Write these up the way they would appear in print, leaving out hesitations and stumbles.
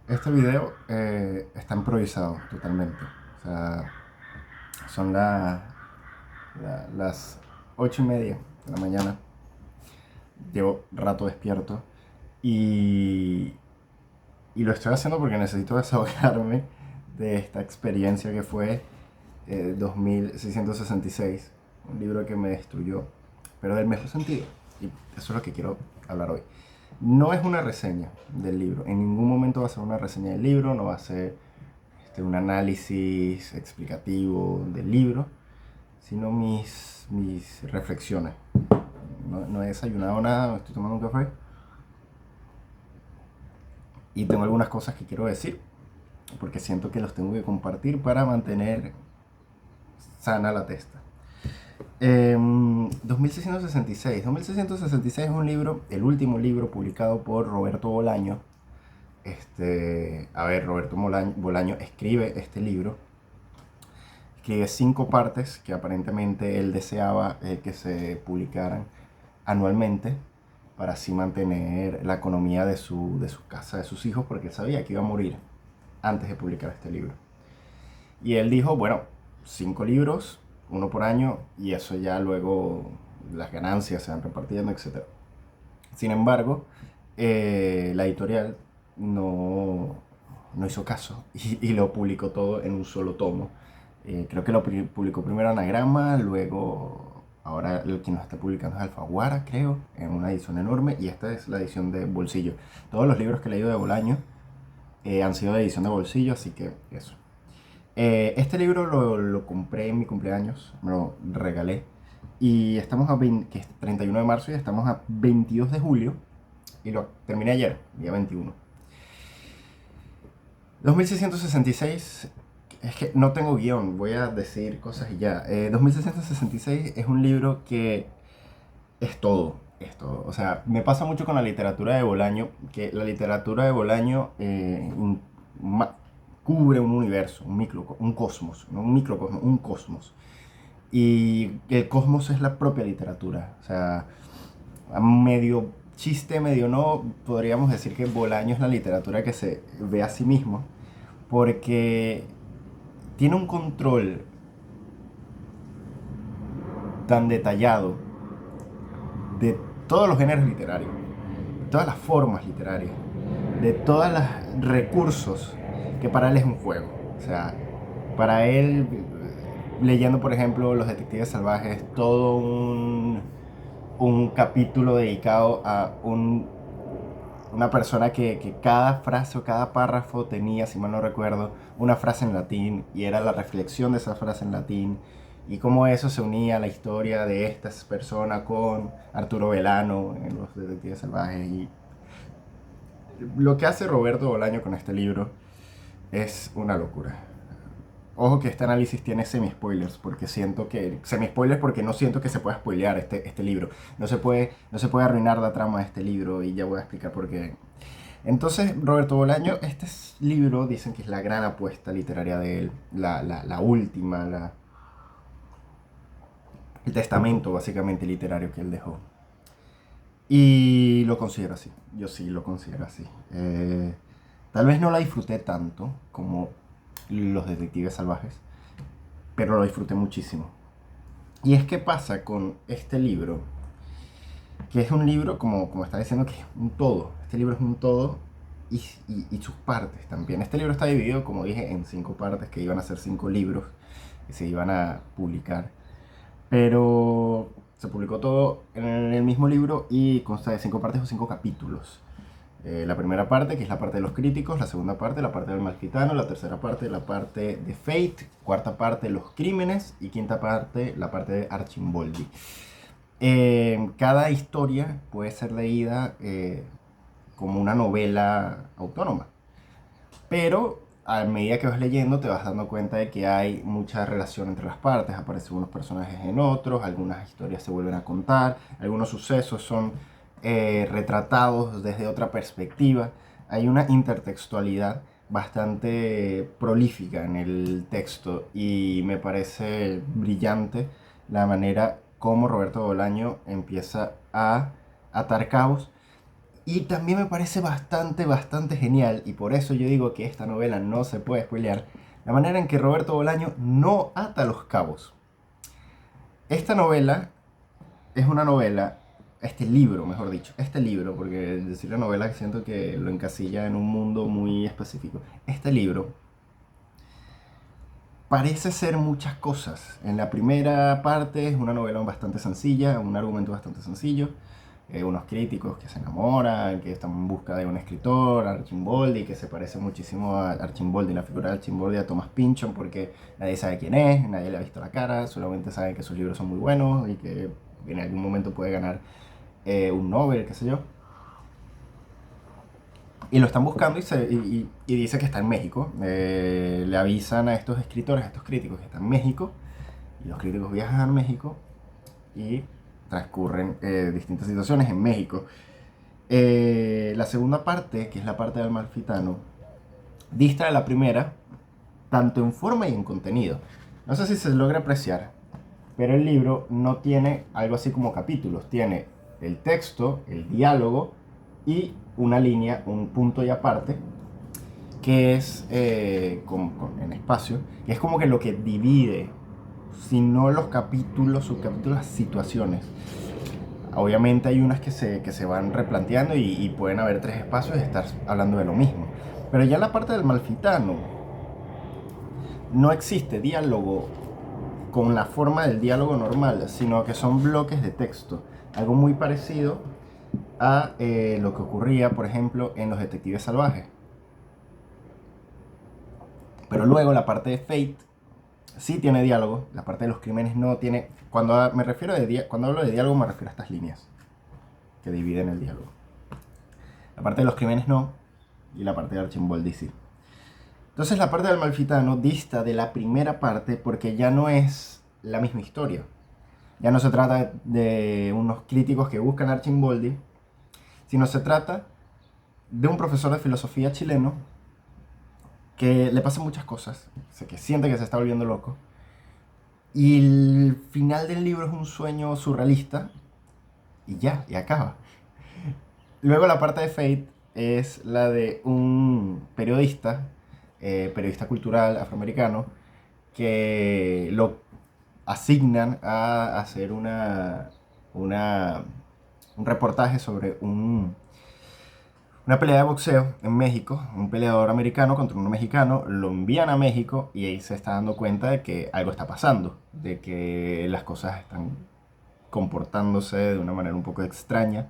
Este video está improvisado totalmente. O sea, son las 8:30 de la mañana. Llevo rato despierto y, y lo estoy haciendo porque necesito desahogarme de esta experiencia que fue 2666, un libro que me destruyó, pero del mejor sentido. Y eso es lo que quiero hablar hoy. No es una reseña del libro, en ningún momento va a ser una reseña del libro, no va a ser un análisis explicativo del libro, sino mis reflexiones. No he desayunado nada, me estoy tomando un café y tengo algunas cosas que quiero decir porque siento que los tengo que compartir para mantener sana la testa. 2666. 2666 es un libro, el último libro publicado por Roberto Bolaño. Roberto Bolaño escribe este libro. Escribe 5 partes que aparentemente él deseaba que se publicaran anualmente para así mantener la economía de su casa, de sus hijos, porque él sabía que iba a morir antes de publicar este libro. Y él dijo, bueno, 5 libros, uno por año, y eso ya luego las ganancias se van repartiendo, etc. Sin embargo, la editorial no, no hizo caso y lo publicó todo en un solo tomo. Creo que lo publicó primero Anagrama, luego ahora el que nos está publicando es Alfaguara, creo, en una edición enorme, y esta es la edición de bolsillo. Todos los libros que he leído de Bolaño han sido de edición de bolsillo, así que eso. Este libro lo compré en mi cumpleaños, me lo regalé. Y estamos que es 31 de marzo y estamos a 22 de julio. Y lo terminé ayer, día 21. 2666, es que no tengo guión, voy a decir cosas y ya. 2666 es un libro que es todo, es todo. O sea, me pasa mucho con la literatura de Bolaño, que la literatura de Bolaño cubre un universo, un cosmos, no un microcosmos, un cosmos. Y el cosmos es la propia literatura. O sea, medio chiste, medio no, podríamos decir que Bolaño es la literatura que se ve a sí mismo, porque tiene un control tan detallado de todos los géneros literarios, de todas las formas literarias, de todos los recursos, que para él es un juego. O sea, para él, leyendo por ejemplo Los Detectives Salvajes, todo un capítulo dedicado a una persona que cada frase o cada párrafo tenía, si mal no recuerdo, una frase en latín y era la reflexión de esa frase en latín y cómo eso se unía a la historia de esta persona con Arturo Velano en Los Detectives Salvajes. Y lo que hace Roberto Bolaño con este libro es una locura. Ojo que este análisis tiene semi-spoilers, porque siento que... Semi-spoilers porque no siento que se pueda spoilear este libro. No se puede arruinar la trama de este libro y ya voy a explicar por qué. Entonces, Roberto Bolaño, libro dicen que es la gran apuesta literaria de él, la última, el testamento básicamente literario que él dejó. Y lo considero así, yo sí lo considero así. Tal vez no la disfruté tanto como Los Detectives Salvajes, pero lo disfruté muchísimo. Y es que pasa con este libro, que es un libro, como está diciendo, que es un todo. Este libro es un todo y sus partes también. Este libro está dividido, como dije, en 5 partes, que iban a ser 5 libros que se iban a publicar. Pero se publicó todo en el mismo libro y consta de 5 partes o 5 capítulos. La primera parte, que es la parte de los críticos; la segunda parte, la parte del malgitano; la tercera parte, la parte de Fate; cuarta parte, los crímenes; y quinta parte, la parte de Archimboldi. Cada historia puede ser leída como una novela autónoma, pero a medida que vas leyendo te vas dando cuenta de que hay mucha relación entre las partes. Aparecen unos personajes en otros, algunas historias se vuelven a contar, algunos sucesos son retratados desde otra perspectiva. Hay una intertextualidad bastante prolífica en el texto y me parece brillante la manera como Roberto Bolaño empieza a atar cabos Y también me parece bastante genial, y por eso yo digo que esta novela no se puede spoilear, la manera en que Roberto Bolaño no ata los cabos. Esta novela es una novela, este libro, mejor dicho, este libro, porque decir la novela siento que lo encasilla en un mundo muy específico. Este libro parece ser muchas cosas. En la primera parte es una novela bastante sencilla, un argumento bastante sencillo. Unos críticos que se enamoran, que están en busca de un escritor, Archimboldi, que se parece muchísimo a Archimboldi, la figura de Archimboldi, a Thomas Pynchon, porque nadie sabe quién es, nadie le ha visto la cara, solamente saben que sus libros son muy buenos y que en algún momento puede ganar un Nobel, qué sé yo. Y lo están buscando y dice que está en México. Le avisan a estos escritores, a estos críticos que está en México. Y los críticos viajan a México y transcurren distintas situaciones en México. La segunda parte, que es la parte del Amalfitano, dista de la primera, tanto en forma y en contenido. No sé si se logra apreciar, pero el libro no tiene algo así como capítulos. Tiene el texto, el diálogo y una línea, un punto y aparte, que es en espacio, que es como que lo que divide, si no los capítulos, subcapítulos, las situaciones. Obviamente hay unas que se van replanteando y pueden haber tres espacios y estar hablando de lo mismo. Pero ya en la parte del Malfitano no existe diálogo con la forma del diálogo normal, sino que son bloques de texto. Algo muy parecido a lo que ocurría, por ejemplo, en Los Detectives Salvajes. Pero luego la parte de Fate sí tiene diálogo, la parte de los crímenes no tiene. Cuando hablo de diálogo me refiero a estas líneas que dividen el diálogo. La parte de los crímenes no, y la parte de Archimboldi sí. Entonces la parte del Malfitano dista de la primera parte porque ya no es la misma historia. Ya no se trata de unos críticos que buscan a Archimboldi, sino se trata de un profesor de filosofía chileno que le pasan muchas cosas, que siente que se está volviendo loco. Y el final del libro es un sueño surrealista y ya, y acaba. Luego la parte de Fate es la de un periodista cultural afroamericano, que lo asignan a hacer una, un reportaje sobre una pelea de boxeo en México, un peleador americano contra uno mexicano, lo envían a México y ahí se está dando cuenta de que algo está pasando, de que las cosas están comportándose de una manera un poco extraña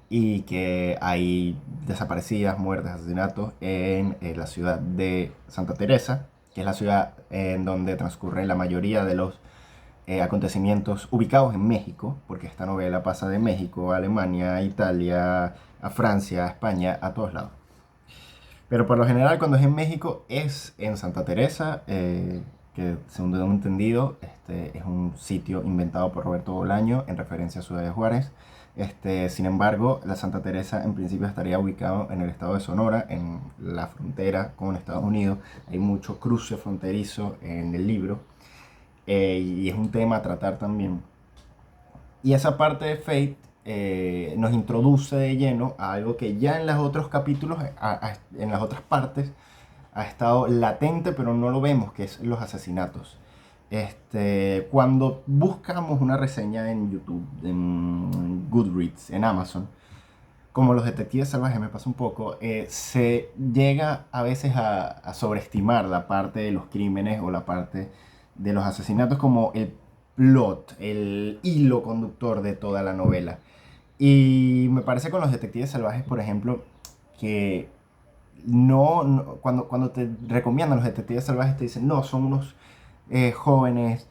y que hay desaparecidas, muertes, asesinatos en la ciudad de Santa Teresa, que es la ciudad en donde transcurren la mayoría de los acontecimientos ubicados en México, porque esta novela pasa de México a Alemania, a Italia, a Francia, a España, a todos lados. Pero por lo general cuando es en México es en Santa Teresa, que según tengo entendido es un sitio inventado por Roberto Bolaño en referencia a Ciudad de Juárez. Sin embargo, la Santa Teresa en principio estaría ubicado en el estado de Sonora, en la frontera con Estados Unidos. Hay mucho cruce fronterizo en el libro y es un tema a tratar también. Y esa parte de Fate nos introduce de lleno a algo que ya en los otros capítulos, en las otras partes, ha estado latente, pero no lo vemos, que es los asesinatos. Cuando buscamos una reseña en YouTube, en Goodreads, en Amazon, como Los Detectives Salvajes me pasa un poco, se llega a veces a sobreestimar la parte de los crímenes o la parte de los asesinatos como el plot, el hilo conductor de toda la novela. Y me parece con Los Detectives Salvajes, por ejemplo, que cuando te recomiendan Los Detectives Salvajes te dicen, no, son unos jóvenes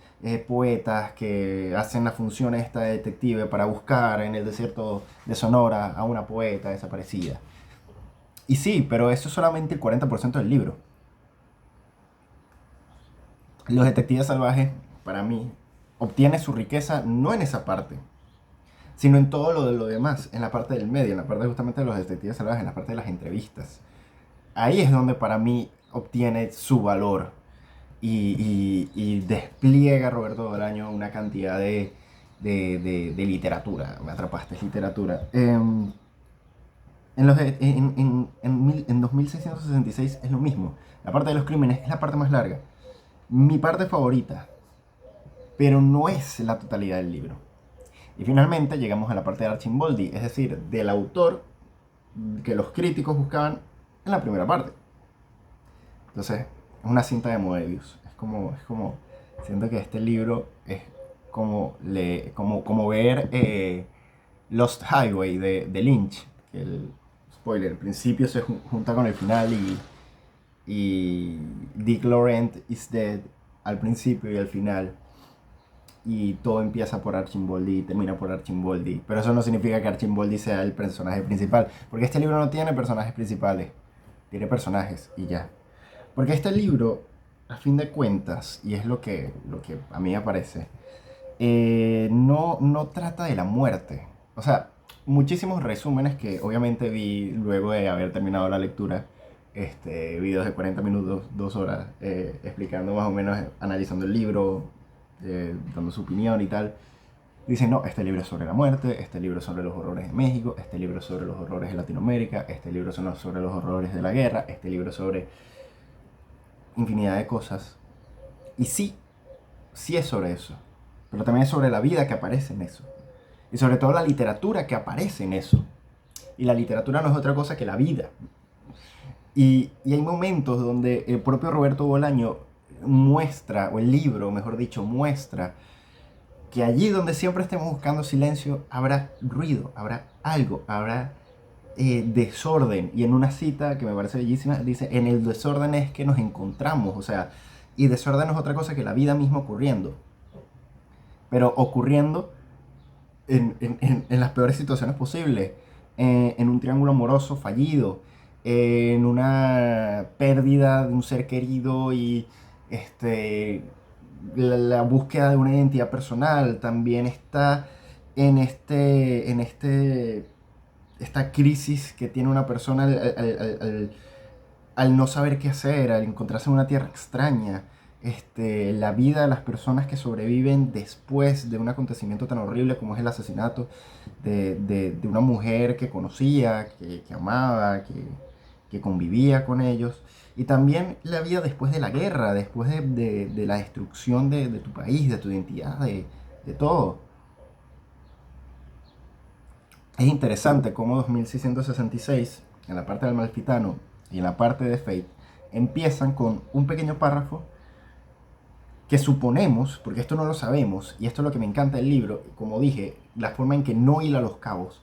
poetas que hacen la función esta de detective para buscar en el desierto de Sonora a una poeta desaparecida. Y sí, pero eso es solamente el 40% del libro. Los Detectives Salvajes, para mí, obtiene su riqueza no en esa parte, sino en todo lo de lo demás, en la parte del medio, en la parte justamente de Los Detectives Salvajes, en la parte de las entrevistas. Ahí es donde para mí obtiene su valor y despliega Roberto Bolaño una cantidad de literatura. Me atrapaste, es literatura. en 2666 es lo mismo. La parte de los crímenes es la parte más larga. Mi parte favorita, pero no es la totalidad del libro. Y finalmente llegamos a la parte de Archimboldi, es decir, del autor que los críticos buscaban en la primera parte. Entonces, es una cinta de Moebius. Siento que este libro es como ver Lost Highway de Lynch. Que spoiler, el principio se junta con el final y Dick Laurent is dead al principio y al final. Y todo empieza por Archimboldi y termina por Archimboldi. Pero eso no significa que Archimboldi sea el personaje principal. Porque este libro no tiene personajes principales. Tiene personajes y ya. Porque este libro, a fin de cuentas, y es lo que a mí me parece, no trata de la muerte. O sea, muchísimos resúmenes que obviamente vi luego de haber terminado la lectura, videos de 40 minutos, 2 horas, explicando más o menos, analizando el libro, dando su opinión y tal. Dicen, no, este libro es sobre la muerte, este libro es sobre los horrores de México, este libro es sobre los horrores de Latinoamérica, este libro es sobre los horrores de la guerra, este libro es sobre infinidad de cosas. Y sí, sí es sobre eso, pero también es sobre la vida que aparece en eso. Y sobre todo la literatura que aparece en eso. Y la literatura no es otra cosa que la vida. Y hay momentos donde el propio Roberto Bolaño muestra, o el libro, mejor dicho, muestra que allí donde siempre estemos buscando silencio, habrá ruido, habrá algo, habrá desorden. Y en una cita que me parece bellísima, dice, en el desorden es que nos encontramos. O sea, y desorden no es otra cosa que la vida misma ocurriendo. Pero ocurriendo en las peores situaciones posibles. En un triángulo amoroso fallido, en una pérdida de un ser querido y la búsqueda de una identidad personal. También está en esta crisis que tiene una persona al no saber qué hacer, al encontrarse en una tierra extraña. La vida de las personas que sobreviven después de un acontecimiento tan horrible como es el asesinato de una mujer que conocía, que amaba, que convivía con ellos. Y también la vida después de la guerra, después de la destrucción de tu país, de tu identidad, de todo. Es interesante cómo 2666, en la parte del Amalfitano y en la parte de Fate, empiezan con un pequeño párrafo que suponemos, porque esto no lo sabemos, y esto es lo que me encanta del libro, como dije, la forma en que no hila los cabos,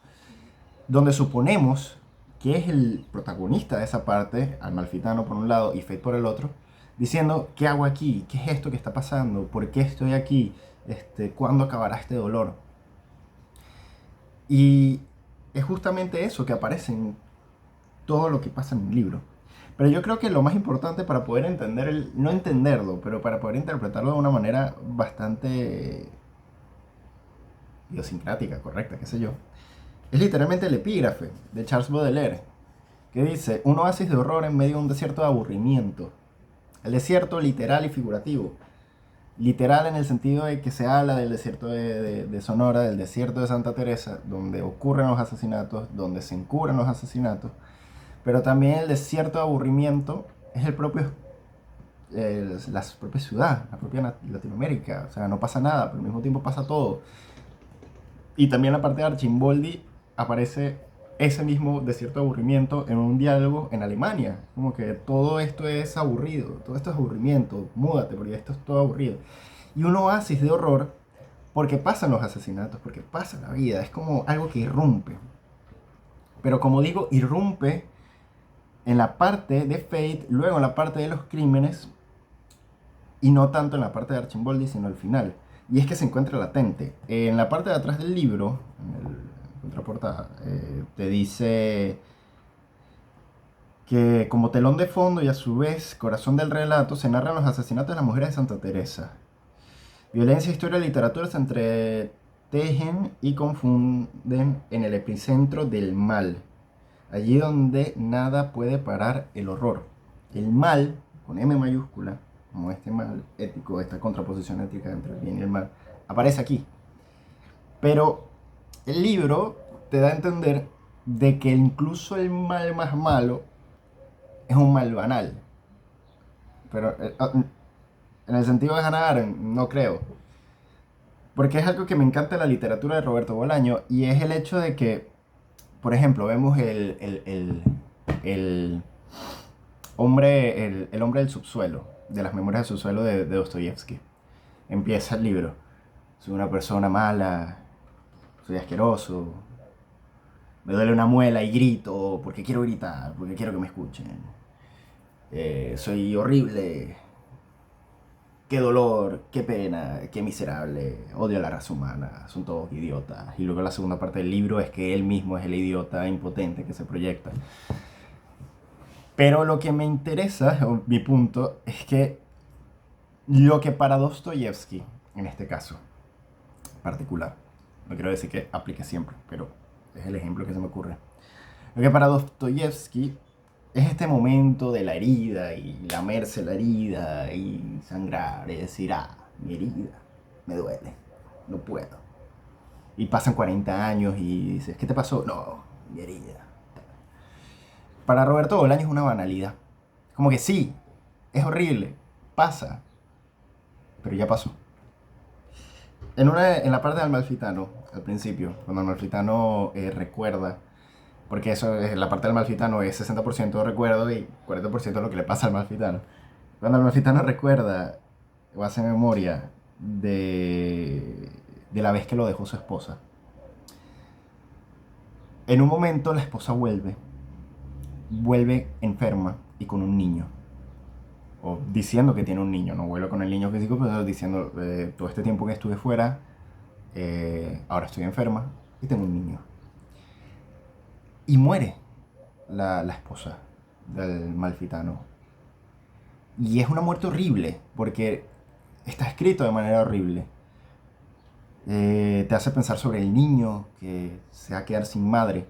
donde suponemos que es el protagonista de esa parte, Amalfitano por un lado y Fate por el otro, diciendo, ¿qué hago aquí? ¿Qué es esto que está pasando? ¿Por qué estoy aquí? ¿Cuándo acabará este dolor? Y es justamente eso que aparece en todo lo que pasa en el libro. Pero yo creo que lo más importante para poder entender, no entenderlo, pero para poder interpretarlo de una manera bastante idiosincrática, correcta, qué sé yo, es literalmente el epígrafe de Charles Baudelaire, que dice, un oasis de horror en medio de un desierto de aburrimiento. El desierto literal y figurativo. Literal en el sentido de que se habla del desierto de Sonora, del desierto de Santa Teresa, donde ocurren los asesinatos, donde se encubren los asesinatos. Pero también el desierto de aburrimiento es la propia ciudad, la propia Latinoamérica. O sea, no pasa nada, pero al mismo tiempo pasa todo. Y también la parte de Archimboldi aparece ese mismo desierto de aburrimiento en un diálogo en Alemania. Como que todo esto es aburrido, todo esto es aburrimiento, múdate porque esto es todo aburrido. Y un oasis de horror porque pasan los asesinatos, porque pasa la vida, es como algo que irrumpe. Pero como digo, irrumpe en la parte de Fate, luego en la parte de los crímenes, y no tanto en la parte de Archimboldi, sino al final. Y es que se encuentra latente. En la parte de atrás del libro, en la contraportada, te dice que como telón de fondo y a su vez corazón del relato se narran los asesinatos de las mujeres de Santa Teresa. Violencia, historia y literatura se entretejen y confunden en el epicentro del mal, allí donde nada puede parar el horror. El mal, con M mayúscula, como este mal ético, esta contraposición ética entre el bien y el mal, aparece aquí. Pero el libro te da a entender de que incluso el mal más malo es un mal banal. Pero en el sentido de Hannah Arendt, no creo. Porque es algo que me encanta de la literatura de Roberto Bolaño y es el hecho de que, por ejemplo, vemos el el hombre del subsuelo, de las memorias del subsuelo de Dostoyevsky. Empieza el libro. Soy una persona mala, soy asqueroso, me duele una muela y grito porque quiero gritar, porque quiero que me escuchen. Soy horrible, qué dolor, qué pena, qué miserable, odio a la raza humana, son todos idiotas. Y luego la segunda parte del libro es que él mismo es el idiota impotente que se proyecta. Pero lo que me interesa, o mi punto, es que lo que para Dostoyevsky, en este caso particular, no quiero decir que aplique siempre, pero es el ejemplo que se me ocurre. Lo que para Dostoyevsky es este momento de la herida y lamerse la herida y sangrar y decir, mi herida, me duele, no puedo. Y pasan 40 años y dices, ¿qué te pasó? No, mi herida. Para Roberto Bolaño es una banalidad. Como que sí, es horrible, pasa, pero ya pasó. En la parte del Amalfitano, al principio, cuando el Amalfitano recuerda, porque eso es, la parte del Amalfitano es 60% de recuerdo y 40% de lo que le pasa al Amalfitano. Cuando el Amalfitano recuerda o hace memoria de la vez que lo dejó su esposa, en un momento la esposa vuelve enferma y con un niño. O diciendo que tiene un niño, no vuelve con el niño físico, pero diciendo, todo este tiempo que estuve fuera, ahora estoy enferma y tengo un niño. Y muere la esposa del Malfitano. Y es una muerte horrible, porque está escrito de manera horrible. Te hace pensar sobre el niño que se va a quedar sin madre.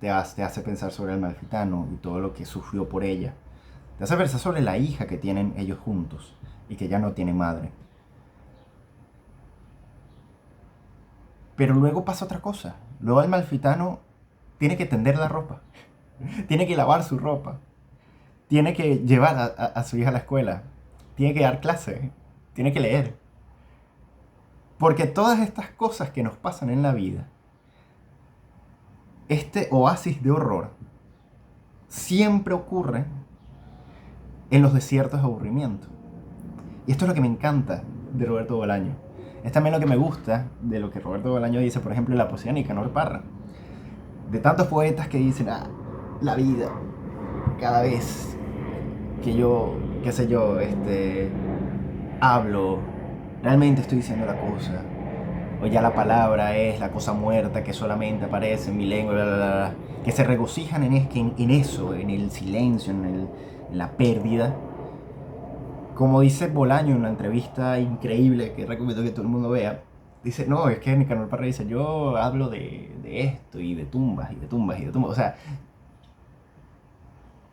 Te hace pensar sobre el Malfitano y todo lo que sufrió por ella. Te hace pensar sobre la hija que tienen ellos juntos y que ya no tiene madre. Pero luego pasa otra cosa. Luego el Malfitano tiene que tender la ropa. Tiene que lavar su ropa. Tiene que llevar a su hija a la escuela. Tiene que dar clase. Tiene que leer. Porque todas estas cosas que nos pasan en la vida, este oasis de horror, siempre ocurre en los desiertos de aburrimiento. Y esto es lo que me encanta de Roberto Bolaño. Es también lo que me gusta de lo que Roberto Bolaño dice, por ejemplo, en la poesía de Nicanor Parra. De tantos poetas que dicen, la vida, cada vez que yo, qué sé yo, hablo, realmente estoy diciendo la cosa. O ya la palabra es la cosa muerta que solamente aparece en mi lengua, bla, bla, bla, que se regocijan en eso, en el silencio, en la pérdida. Como dice Bolaño en una entrevista increíble que recomiendo que todo el mundo vea, dice, no, es que Nicanor Parra dice, yo hablo de esto y de tumbas y de tumbas y de tumbas. O sea,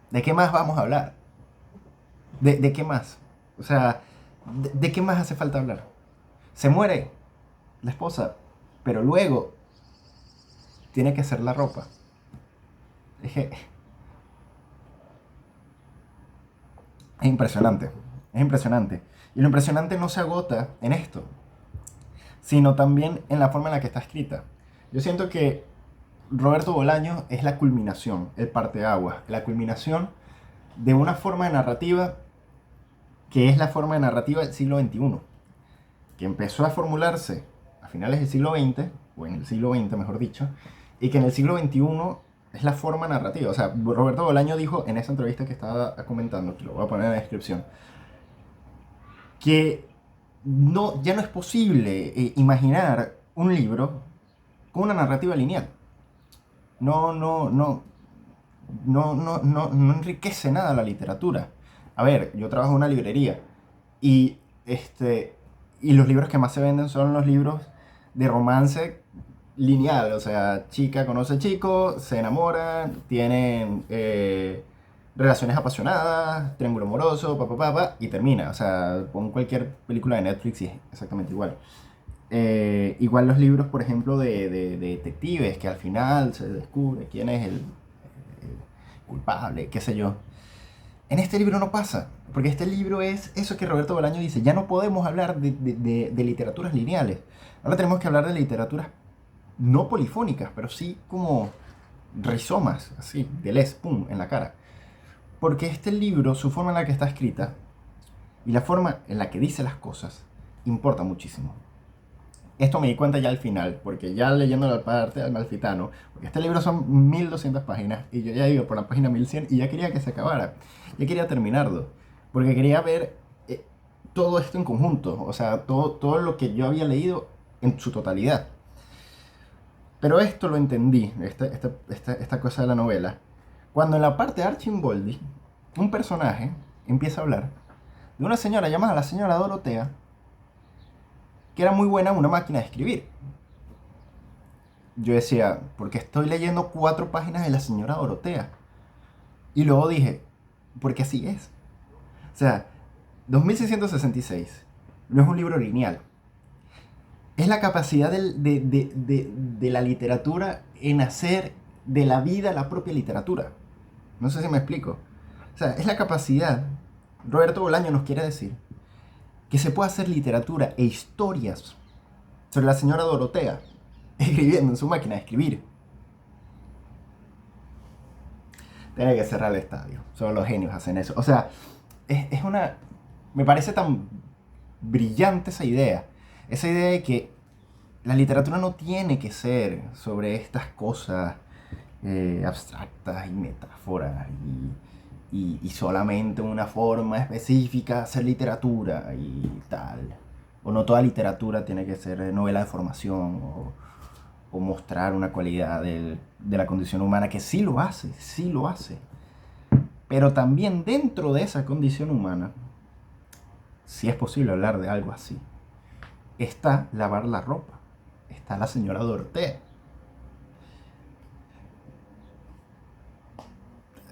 ¿de qué más vamos a hablar? ¿De qué más? O sea, ¿de qué más hace falta hablar? Se muere la esposa, pero luego tiene que hacer la ropa. Es impresionante, es impresionante. Y lo impresionante no se agota en esto, sino también en la forma en la que está escrita. Yo siento que Roberto Bolaño es la culminación, el parteaguas, la culminación de una forma de narrativa que es la forma de narrativa del siglo XXI, que empezó a formularse a finales del siglo XX, o en el siglo XX mejor dicho, y que en el siglo XXI es la forma narrativa. O sea, Roberto Bolaño dijo en esa entrevista que estaba comentando, que lo voy a poner en la descripción, que ya no es posible imaginar un libro con una narrativa lineal. No enriquece nada la literatura. A ver, yo trabajo en una librería y, y los libros que más se venden son los libros de romance lineal. O sea, chica conoce chico, se enamoran, tienen relaciones apasionadas, triángulo amoroso, y termina. O sea, pon cualquier película de Netflix y es exactamente igual. Igual los libros, por ejemplo, de detectives, que al final se descubre quién es el culpable, qué sé yo. En este libro no pasa, porque este libro es eso que Roberto Bolaño dice, ya no podemos hablar de literaturas lineales, ahora tenemos que hablar de literaturas no polifónicas, pero sí como rizomas, así, de les, pum, en la cara. Porque este libro, su forma en la que está escrita y la forma en la que dice las cosas, importa muchísimo. Esto me di cuenta ya al final, porque ya leyendo la parte del Malfitano, porque este libro son 1200 páginas y yo ya iba por la página 1100 y ya quería que se acabara, ya quería terminarlo, porque quería ver todo esto en conjunto, o sea, todo lo que yo había leído en su totalidad. Pero esto lo entendí, esta cosa de la novela, cuando en la parte de Archimboldi, un personaje empieza a hablar de una señora llamada la señora Dorotea, que era muy buena en una máquina de escribir. Yo decía, ¿por qué estoy leyendo 4 páginas de la señora Dorotea? Y luego dije, porque así es. O sea, 2666 no es un libro lineal. Es la capacidad de la literatura en hacer de la vida la propia literatura. No sé si me explico. O sea, es la capacidad, Roberto Bolaño nos quiere decir, que se puede hacer literatura e historias sobre la señora Dorotea, escribiendo en su máquina de escribir. Tiene que cerrar el estadio. Solo los genios hacen eso. O sea, es una... Me parece tan brillante esa idea. Esa idea de que la literatura no tiene que ser sobre estas cosas abstractas y metáforas y solamente una forma específica de hacer literatura y tal. O no toda literatura tiene que ser novela de formación o mostrar una cualidad de la condición humana, que sí lo hace, sí lo hace. Pero también dentro de esa condición humana, si es posible hablar de algo así, está lavar la ropa, está la señora Dorotea.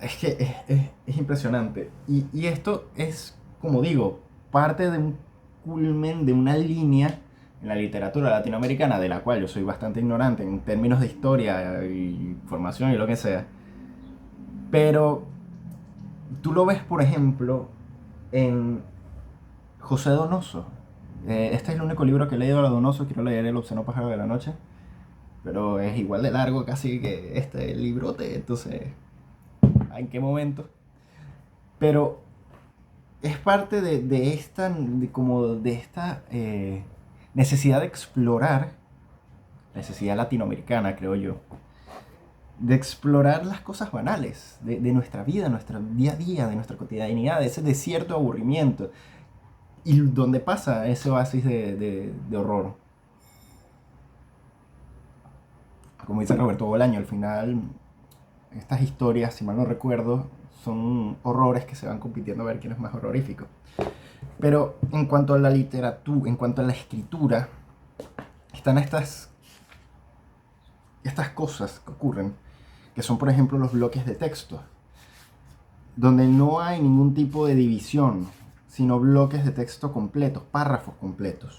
Es que es impresionante. Y esto es, como digo, parte de un culmen, de una línea en la literatura latinoamericana, de la cual yo soy bastante ignorante en términos de historia y formación y lo que sea. Pero tú lo ves, por ejemplo, en José Donoso. Este es el único libro que he leído de Donoso, quiero leer El obsceno pájaro de la noche, pero es igual de largo casi que este librote, entonces, ¿en qué momento? Pero es parte de esta, como de esta necesidad de explorar, necesidad latinoamericana, creo yo, de explorar las cosas banales de nuestra vida, nuestro día a día, de nuestra cotidianidad, de ese desierto de aburrimiento, y donde pasa ese oasis de horror. Como dice Roberto Bolaño, al final estas historias, si mal no recuerdo, son horrores que se van compitiendo a ver quién es más horrorífico. Pero en cuanto a la literatura, en cuanto a la escritura, están estas cosas que ocurren, que son por ejemplo los bloques de texto, donde no hay ningún tipo de división, sino bloques de texto completos, párrafos completos.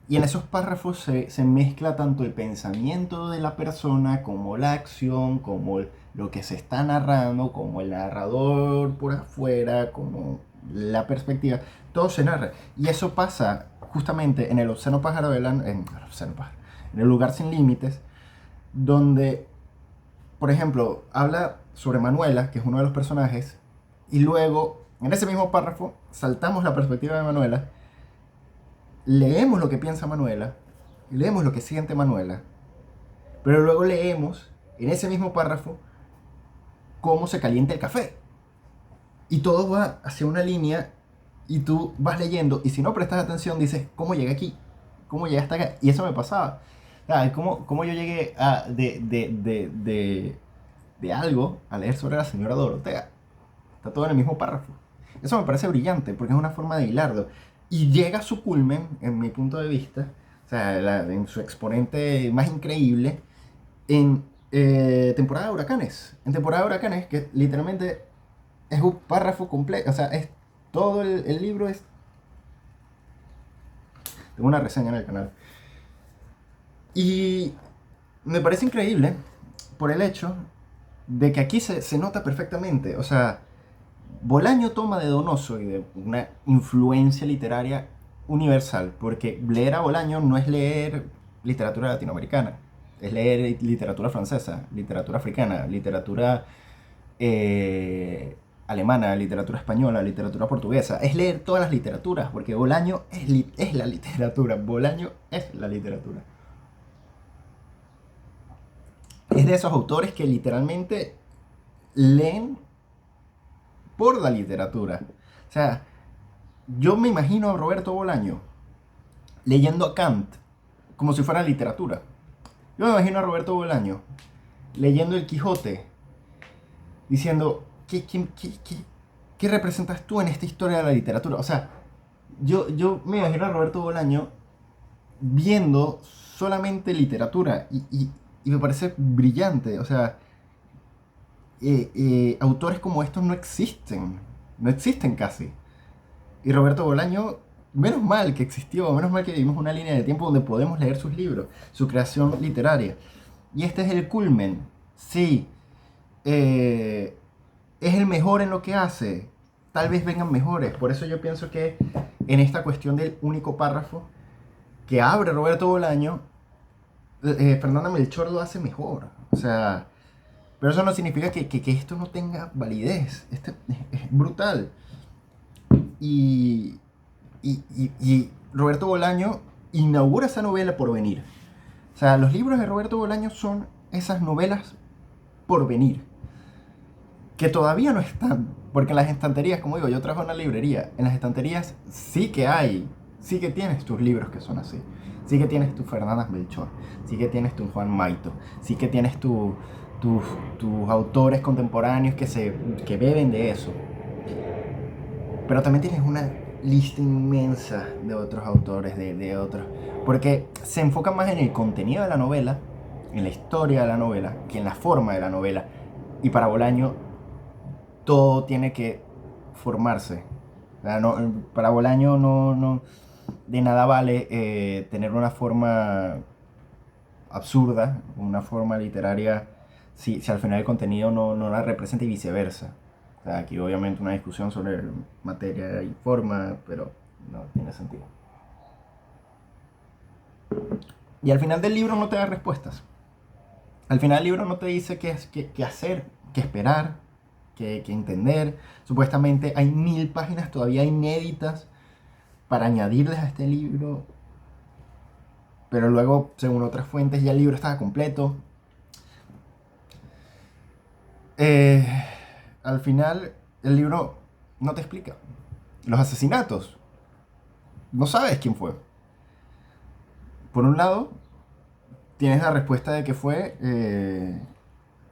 Y en esos párrafos se mezcla tanto el pensamiento de la persona como la acción, como lo que se está narrando, como el narrador por afuera, como la perspectiva. Todo se narra. Y eso pasa justamente en el obsceno pájaro de la... en el lugar sin límites, donde, por ejemplo, habla sobre Manuela, que es uno de los personajes, y luego, en ese mismo párrafo, saltamos la perspectiva de Manuela, leemos lo que piensa Manuela, leemos lo que siente Manuela, pero luego leemos en ese mismo párrafo cómo se calienta el café. Y todo va hacia una línea y tú vas leyendo y si no prestas atención dices, ¿cómo llegué aquí? ¿Cómo llegué hasta acá? Y eso me pasaba. ¿Cómo yo llegué de algo a leer sobre la señora Dorotea? Está todo en el mismo párrafo. Eso me parece brillante porque es una forma de hilarlo. Y llega a su culmen, en mi punto de vista, o sea, en su exponente más increíble, en temporada de huracanes. En temporada de huracanes, que literalmente es un párrafo completo, o sea, es todo el libro es Tengo una reseña en el canal. Y me parece increíble por el hecho de que aquí se nota perfectamente. O sea, Bolaño toma de Donoso y de una influencia literaria universal, porque leer a Bolaño no es leer literatura latinoamericana, es leer literatura francesa, literatura africana, literatura alemana, literatura española, literatura portuguesa, es leer todas las literaturas, porque Bolaño es la literatura, Bolaño es la literatura. Es de esos autores que literalmente leen por la literatura. O sea, yo me imagino a Roberto Bolaño leyendo a Kant como si fuera literatura. Yo me imagino a Roberto Bolaño leyendo el Quijote diciendo, ¿qué representas tú en esta historia de la literatura? O sea, yo me imagino a Roberto Bolaño viendo solamente literatura y me parece brillante. O sea, autores como estos no existen casi. Y Roberto Bolaño, menos mal que existió, menos mal que vivimos una línea de tiempo donde podemos leer sus libros, su creación literaria. Y este es el culmen. Sí, es el mejor en lo que hace. Tal vez vengan mejores. Por eso yo pienso que en esta cuestión del único párrafo que abre Roberto Bolaño, Fernanda Melchor lo hace mejor. O sea, pero eso no significa que esto no tenga validez. Este es brutal. Y, y Roberto Bolaño inaugura esa novela por venir. O sea, los libros de Roberto Bolaño son esas novelas por venir, que todavía no están, porque en las estanterías, como digo, yo trabajo en una librería, en las estanterías sí que hay, sí que tienes tus libros que son así, sí que tienes tu Fernández Melchor, sí que tienes tu Juan Maito, sí que tienes tus autores contemporáneos que beben de eso, pero también tienes una lista inmensa de otros autores, de otros, porque se enfocan más en el contenido de la novela, en la historia de la novela, que en la forma de la novela. Y para Bolaño todo tiene que formarse. O sea, para Bolaño no de nada vale tener una forma absurda, una forma literaria, si al final el contenido no la representa y viceversa. O sea, aquí obviamente una discusión sobre materia y forma, pero no tiene sentido. Y al final del libro no te da respuestas. Al final el libro no te dice qué hacer, qué esperar, qué entender. Supuestamente hay 1000 páginas todavía inéditas para añadirles a este libro. Pero luego, según otras fuentes, ya el libro estaba completo. Al final, el libro no te explica. Los asesinatos, no sabes quién fue. Por un lado, tienes la respuesta de que fue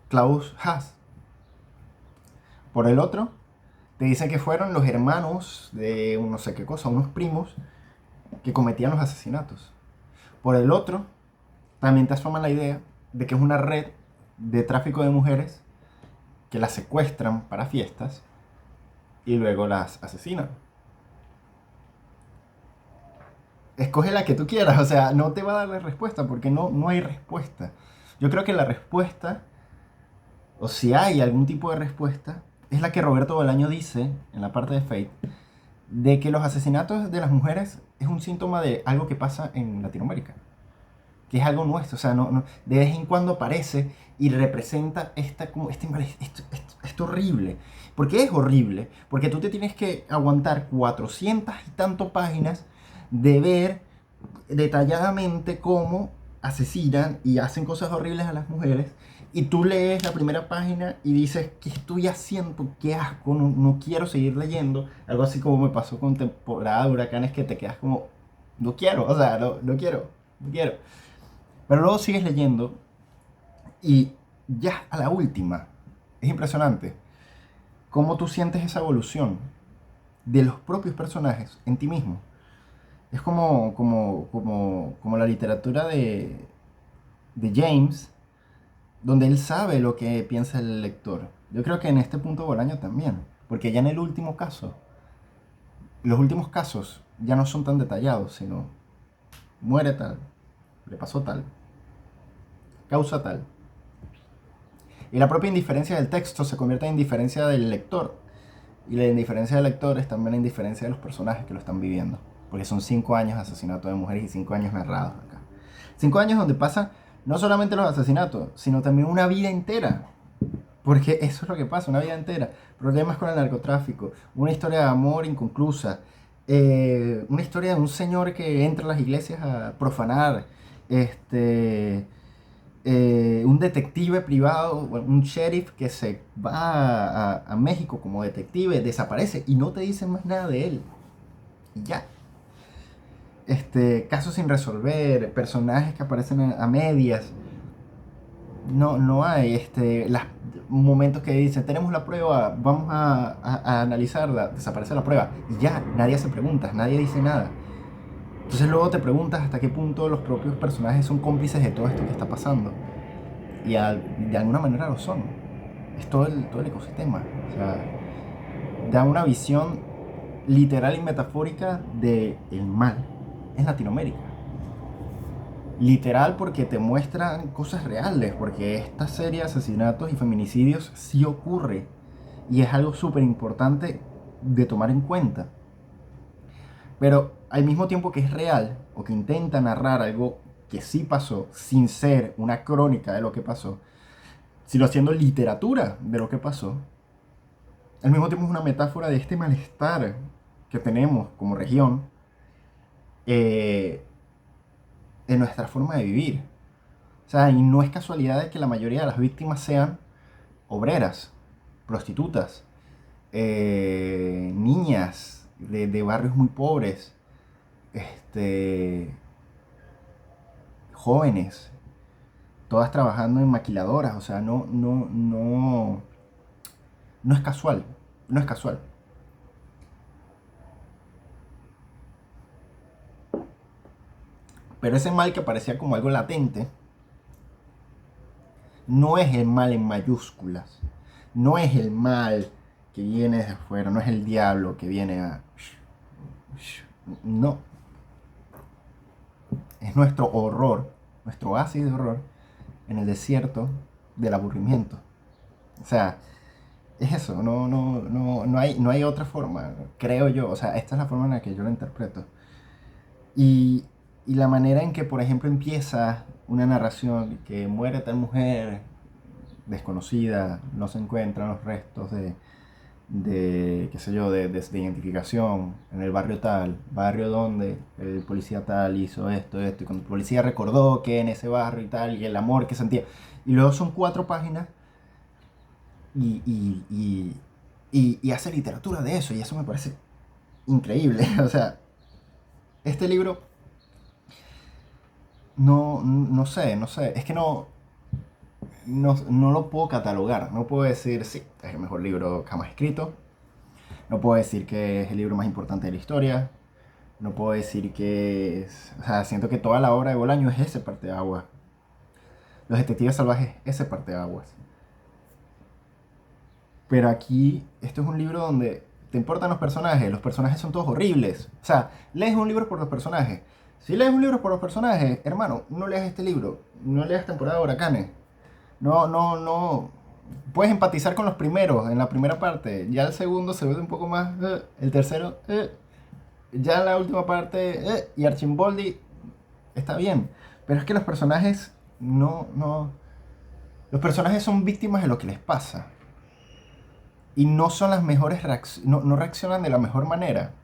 Klaus Haas. Por el otro, te dice que fueron los hermanos de un no sé qué cosa, unos primos, que cometían los asesinatos. Por el otro, también te asoma la idea de que es una red de tráfico de mujeres que las secuestran para fiestas y luego las asesinan. Escoge la que tú quieras, o sea, no te va a dar la respuesta porque no hay respuesta. Yo creo que la respuesta, o si hay algún tipo de respuesta, es la que Roberto Bolaño dice en la parte de Fate, de que los asesinatos de las mujeres es un síntoma de algo que pasa en Latinoamérica, que es algo nuestro. O sea, de vez en cuando aparece y representa esto horrible. ¿Por qué es horrible? Porque tú te tienes que aguantar 400 y tantas páginas de ver detalladamente cómo asesinan y hacen cosas horribles a las mujeres, y tú lees la primera página y dices, ¿qué estoy haciendo? ¿Qué asco? No quiero seguir leyendo. Algo así como me pasó con temporada de huracanes, que te quedas como, no quiero, o sea, no quiero. Pero luego sigues leyendo y ya a la última, es impresionante cómo tú sientes esa evolución de los propios personajes en ti mismo. Es como la literatura de James, donde él sabe lo que piensa el lector. Yo creo que en este punto Bolaño también, porque ya en los últimos casos ya no son tan detallados, sino muere tal, le pasó tal, causa tal. Y la propia indiferencia del texto se convierte en indiferencia del lector. Y la indiferencia del lector es también la indiferencia de los personajes que lo están viviendo. Porque son 5 años de asesinato de mujeres y 5 años narrados acá. 5 años donde pasan no solamente los asesinatos, sino también una vida entera. Porque eso es lo que pasa, una vida entera. Problemas con el narcotráfico, una historia de amor inconclusa, una historia de un señor que entra a las iglesias a profanar, un detective privado, un sheriff que se va a México como detective, desaparece y no te dicen más nada de él. Y ya. Casos sin resolver, personajes que aparecen a medias. No hay momentos que dicen, tenemos la prueba, vamos a analizarla, desaparece la prueba. Y ya, nadie hace preguntas, nadie dice nada. Entonces luego te preguntas hasta qué punto los propios personajes son cómplices de todo esto que está pasando. Y de alguna manera lo son. Es todo el ecosistema. O sea, da una visión literal y metafórica del mal en Latinoamérica. Literal porque te muestran cosas reales, porque esta serie de asesinatos y feminicidios sí ocurre. Y es algo súper importante de tomar en cuenta. Pero al mismo tiempo que es real, o que intenta narrar algo que sí pasó, sin ser una crónica de lo que pasó, sino haciendo literatura de lo que pasó, al mismo tiempo es una metáfora de este malestar que tenemos como región en nuestra forma de vivir. O sea, y no es casualidad de que la mayoría de las víctimas sean obreras, prostitutas, niñas de barrios muy pobres, jóvenes, todas trabajando en maquiladoras. O sea, no es casual, no es casual. Pero ese mal que parecía como algo latente, no es el mal en mayúsculas. No es el mal que viene desde afuera, no es el diablo que viene a... No. Es nuestro horror, nuestro oasis de horror en el desierto del aburrimiento. O sea, es eso, no hay otra forma, creo yo. O sea, esta es la forma en la que yo lo interpreto. Y, y la manera en que, por ejemplo, empieza una narración que muere tal mujer desconocida, no se encuentran los restos qué sé yo, de identificación en el barrio tal, barrio donde el policía tal hizo esto, y cuando el policía recordó que en ese barrio y tal, y el amor que sentía. Y luego son 4 páginas y, y, y, y hace literatura de eso, y eso me parece increíble. O sea, este libro, no sé, es que no lo puedo catalogar, no puedo decir, sí, es el mejor libro jamás escrito, no puedo decir que es el libro más importante de la historia, no puedo decir que es, o sea, siento que toda la obra de Bolaño es ese parte de agua, Los Detectives Salvajes, ese parte de aguas. Pero aquí, esto es un libro donde te importan los personajes son todos horribles. O sea, lees un libro por los personajes. Si lees un libro por los personajes, hermano, no leas este libro, no leas Temporada de Huracanes. No. Puedes empatizar con los primeros en la primera parte. Ya el segundo se ve un poco más. El tercero. Ya en la última parte. Y Archimboldi está bien. Pero es que los personajes no. Los personajes son víctimas de lo que les pasa. Y no son las mejores no reaccionan de la mejor manera.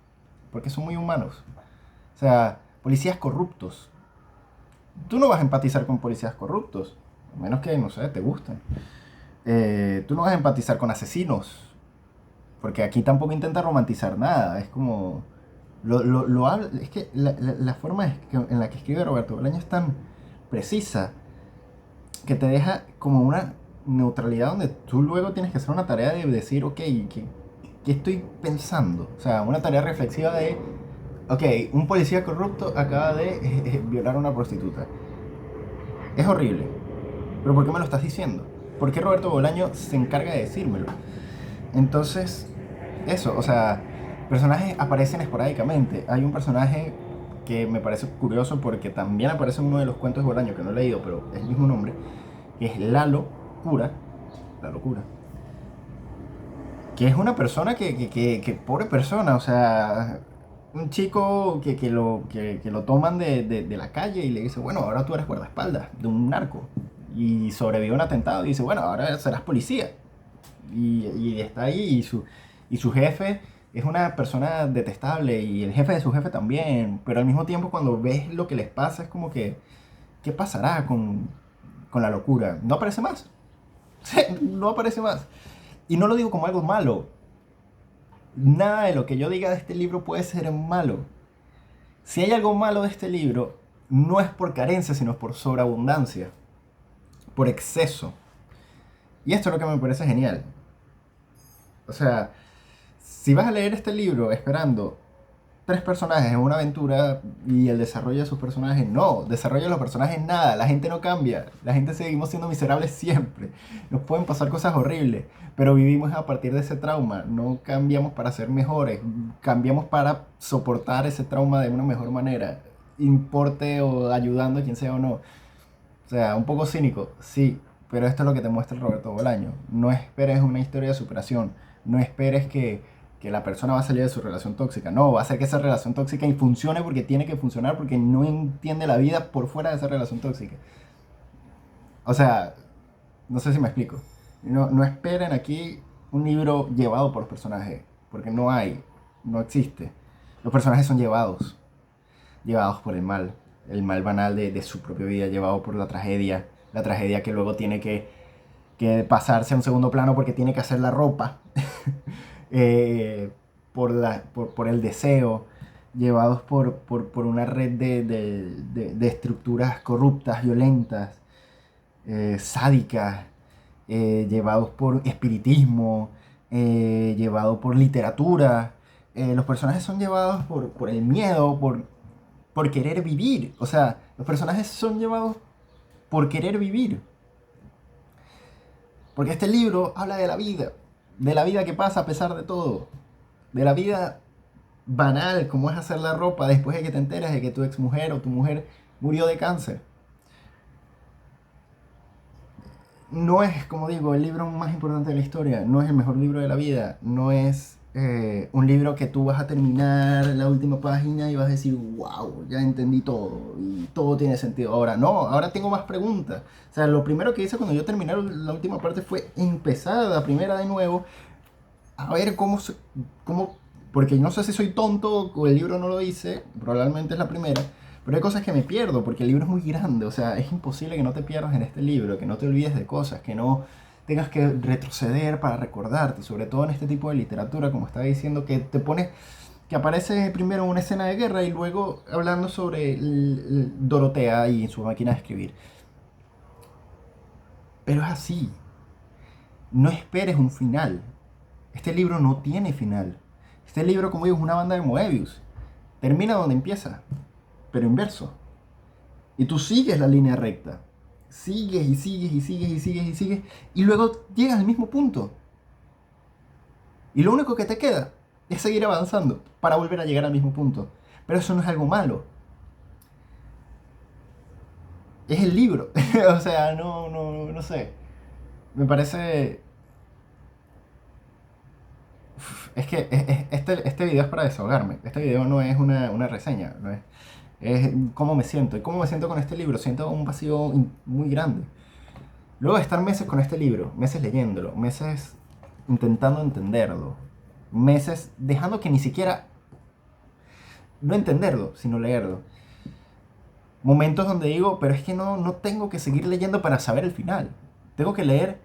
Porque son muy humanos. O sea, policías corruptos. Tú no vas a empatizar con policías corruptos. A menos que, no sé, te gusten. Tú no vas a empatizar con asesinos. Porque aquí tampoco intenta romantizar nada. Es como... es que la forma en la que escribe Roberto Bolaño es tan precisa que te deja como una neutralidad donde tú luego tienes que hacer una tarea de decir, ok, ¿qué estoy pensando? O sea, una tarea reflexiva de, ok, un policía corrupto acaba de violar a una prostituta. Es horrible. ¿Pero por qué me lo estás diciendo? ¿Por qué Roberto Bolaño se encarga de decírmelo? Entonces, eso, o sea, personajes aparecen esporádicamente. Hay un personaje que me parece curioso porque también aparece en uno de los cuentos de Bolaño, que no he leído, pero es el mismo nombre, que es la locura, que es una persona que pobre persona, o sea, un chico que lo toman de la calle y le dice, bueno, ahora tú eres guardaespaldas de un narco, y sobrevive a un atentado y dice, bueno, ahora serás policía. Y está ahí y su jefe es una persona detestable y el jefe de su jefe también, pero al mismo tiempo cuando ves lo que les pasa es como que, ¿qué pasará con la locura? No aparece más, no aparece más. Y no lo digo como algo malo, nada de lo que yo diga de este libro puede ser malo. Si hay algo malo de este libro, no es por carencia, sino por sobreabundancia, por exceso. Y esto es lo que me parece genial. O sea, si vas a leer este libro esperando tres personajes en una aventura y el desarrollo de sus personajes, no, desarrollo de los personajes nada, la gente no cambia, la gente seguimos siendo miserables siempre, nos pueden pasar cosas horribles, pero vivimos a partir de ese trauma, no cambiamos para ser mejores, cambiamos para soportar ese trauma de una mejor manera, importe o ayudando a quien sea o no. O sea, un poco cínico, sí, pero esto es lo que te muestra el Roberto Bolaño. No esperes una historia de superación, no esperes que la persona va a salir de su relación tóxica. No, va a hacer que esa relación tóxica y funcione porque tiene que funcionar, porque no entiende la vida por fuera de esa relación tóxica. O sea, no sé si me explico. No esperen aquí un libro llevado por los personajes, porque no hay, no existe. Los personajes son llevados por el mal banal de su propia vida, llevado por la tragedia que luego tiene que pasarse a un segundo plano porque tiene que hacer la ropa, eh, por el deseo, llevados por una red de estructuras corruptas, violentas, sádicas, llevados por espiritismo, llevados por literatura. Los personajes son llevados por el miedo, por querer vivir. O sea, los personajes son llevados por querer vivir. Porque este libro habla de la vida que pasa a pesar de todo, de la vida banal, como es hacer la ropa después de que te enteras de que tu exmujer o tu mujer murió de cáncer. No es, como digo, el libro más importante de la historia, no es el mejor libro de la vida, no es un libro que tú vas a terminar la última página y vas a decir, wow, ya entendí todo y todo tiene sentido. Ahora no, ahora tengo más preguntas. O sea, lo primero que hice cuando yo terminé la última parte fue empezar la primera de nuevo, a ver cómo, porque no sé si soy tonto o el libro no lo dice, probablemente es la primera, pero hay cosas que me pierdo porque el libro es muy grande, o sea, es imposible que no te pierdas en este libro, que no te olvides de cosas, que no tengas que retroceder para recordarte, sobre todo en este tipo de literatura, como estaba diciendo, que te pone, que aparece primero una escena de guerra y luego hablando sobre Dorotea y su máquina de escribir. Pero es así, no esperes un final. Este libro no tiene final. Este libro, como digo, es una banda de Moebius. Termina donde empieza, pero inverso. Y tú sigues la línea recta. Sigues y sigues y sigues y sigues y sigues. Y luego llegas al mismo punto. Y lo único que te queda es seguir avanzando para volver a llegar al mismo punto. Pero eso no es algo malo. Es el libro. O sea, no sé. Me parece. Es que este video es para desahogarme. Este video no es una reseña. No es cómo me siento. ¿Y cómo me siento con este libro? Siento un vacío muy grande. Luego de estar meses con este libro, meses leyéndolo, meses intentando entenderlo, meses dejando que ni siquiera no entenderlo, sino leerlo. Momentos donde digo, pero es que no tengo que seguir leyendo para saber el final. Tengo que leer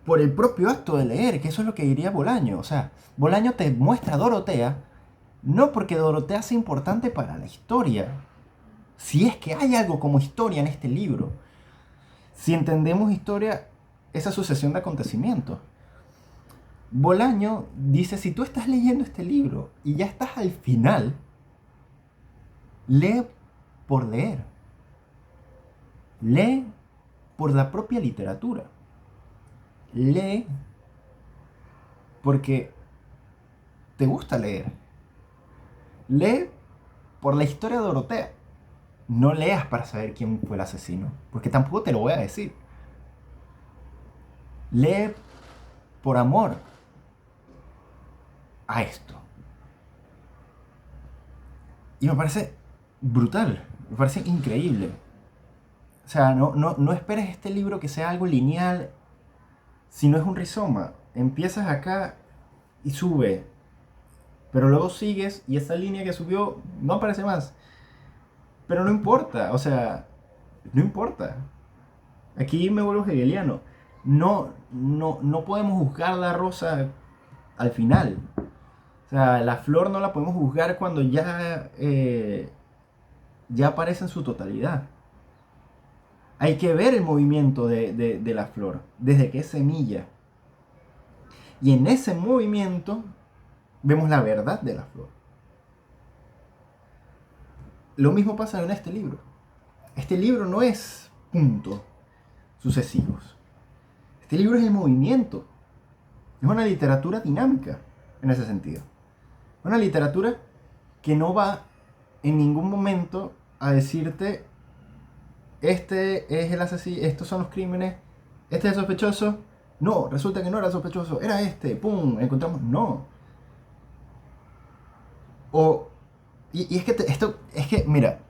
por el propio acto de leer, que eso es lo que diría Bolaño. O sea, Bolaño te muestra a Dorotea, no porque Dorotea sea importante para la historia, si es que hay algo como historia en este libro. Si entendemos historia, esa sucesión de acontecimientos. Bolaño dice, si tú estás leyendo este libro y ya estás al final, lee por leer. Lee por la propia literatura. Lee porque te gusta leer. Lee por la historia de Dorotea. No leas para saber quién fue el asesino, porque tampoco te lo voy a decir. Lee por amor a esto. Y me parece brutal, me parece increíble. O sea, no esperes este libro que sea algo lineal, si no es un rizoma. Empiezas acá y sube, pero luego sigues y esa línea que subió no aparece más. Pero no importa, o sea, no importa. Aquí me vuelvo hegeliano. No podemos juzgar la rosa al final. O sea, la flor no la podemos juzgar cuando ya aparece en su totalidad. Hay que ver el movimiento de la flor, desde que es semilla. Y en ese movimiento vemos la verdad de la flor. Lo mismo pasa en este libro. Este libro no es puntos sucesivos. Este libro es el movimiento. Es una literatura dinámica en ese sentido. Una literatura que no va en ningún momento a decirte este es el asesino, estos son los crímenes, este es el sospechoso. No, resulta que no era sospechoso, era este, pum, encontramos. No. O, y es que es que, mira,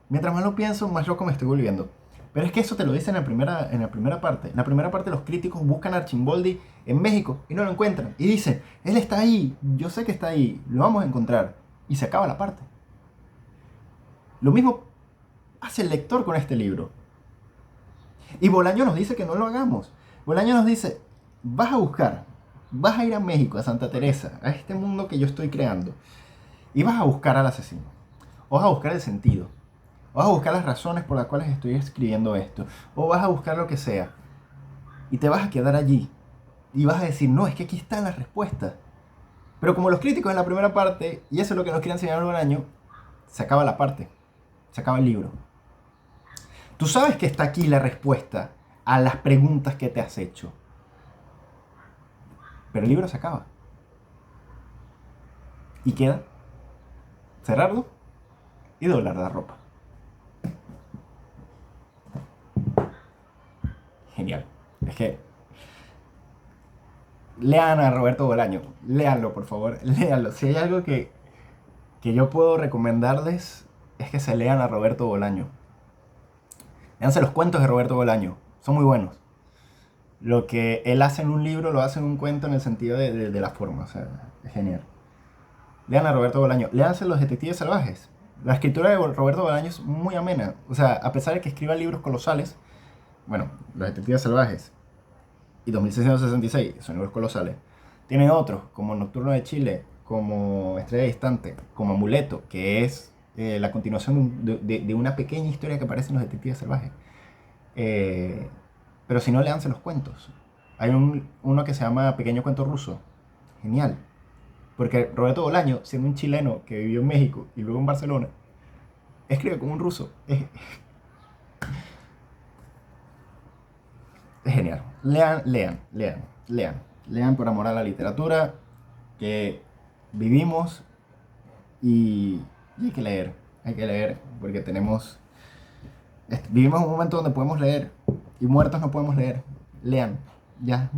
mientras más lo pienso, más loco me estoy volviendo. Pero es que eso te lo dice en la primera parte. En la primera parte los críticos buscan a Archimboldi en México y no lo encuentran. Y dicen, él está ahí, yo sé que está ahí, lo vamos a encontrar. Y se acaba la parte. Lo mismo hace el lector con este libro. Y Bolaño nos dice que no lo hagamos. Bolaño nos dice, vas a buscar, vas a ir a México, a Santa Teresa, a este mundo que yo estoy creando. Y vas a buscar al asesino. O vas a buscar el sentido. O vas a buscar las razones por las cuales estoy escribiendo esto. O vas a buscar lo que sea. Y te vas a quedar allí. Y vas a decir, no, es que aquí está la respuesta. Pero como los críticos en la primera parte, y eso es lo que nos quiere enseñar Bolaño, se acaba la parte. Se acaba el libro. Tú sabes que está aquí la respuesta a las preguntas que te has hecho. Pero el libro se acaba. Y queda cerrarlo y doblar la ropa. Genial. Es que lean a Roberto Bolaño. Léanlo, por favor. Léanlo. Si hay algo que yo puedo recomendarles, es que se lean a Roberto Bolaño. Léanse los cuentos de Roberto Bolaño. Son muy buenos. Lo que él hace en un libro, lo hace en un cuento en el sentido de la forma. O sea, es genial. Lean a Roberto Bolaño. Léanse Los Detectives Salvajes. La escritura de Roberto Bolaño es muy amena. O sea, a pesar de que escriba libros colosales, bueno, Los Detectives Salvajes y 2666 son libros colosales. Tiene otros, como Nocturno de Chile, como Estrella Distante, como Amuleto, que es la continuación de una pequeña historia que aparece en Los Detectives Salvajes. Pero si no, léanse los cuentos. Hay uno que se llama Pequeño Cuento Ruso. Genial. Porque Roberto Bolaño, siendo un chileno que vivió en México y luego en Barcelona, escribe como un ruso. Es genial. Lean por amor a la literatura que vivimos y hay que leer porque vivimos un momento donde podemos leer y muertos no podemos leer. Lean, ya.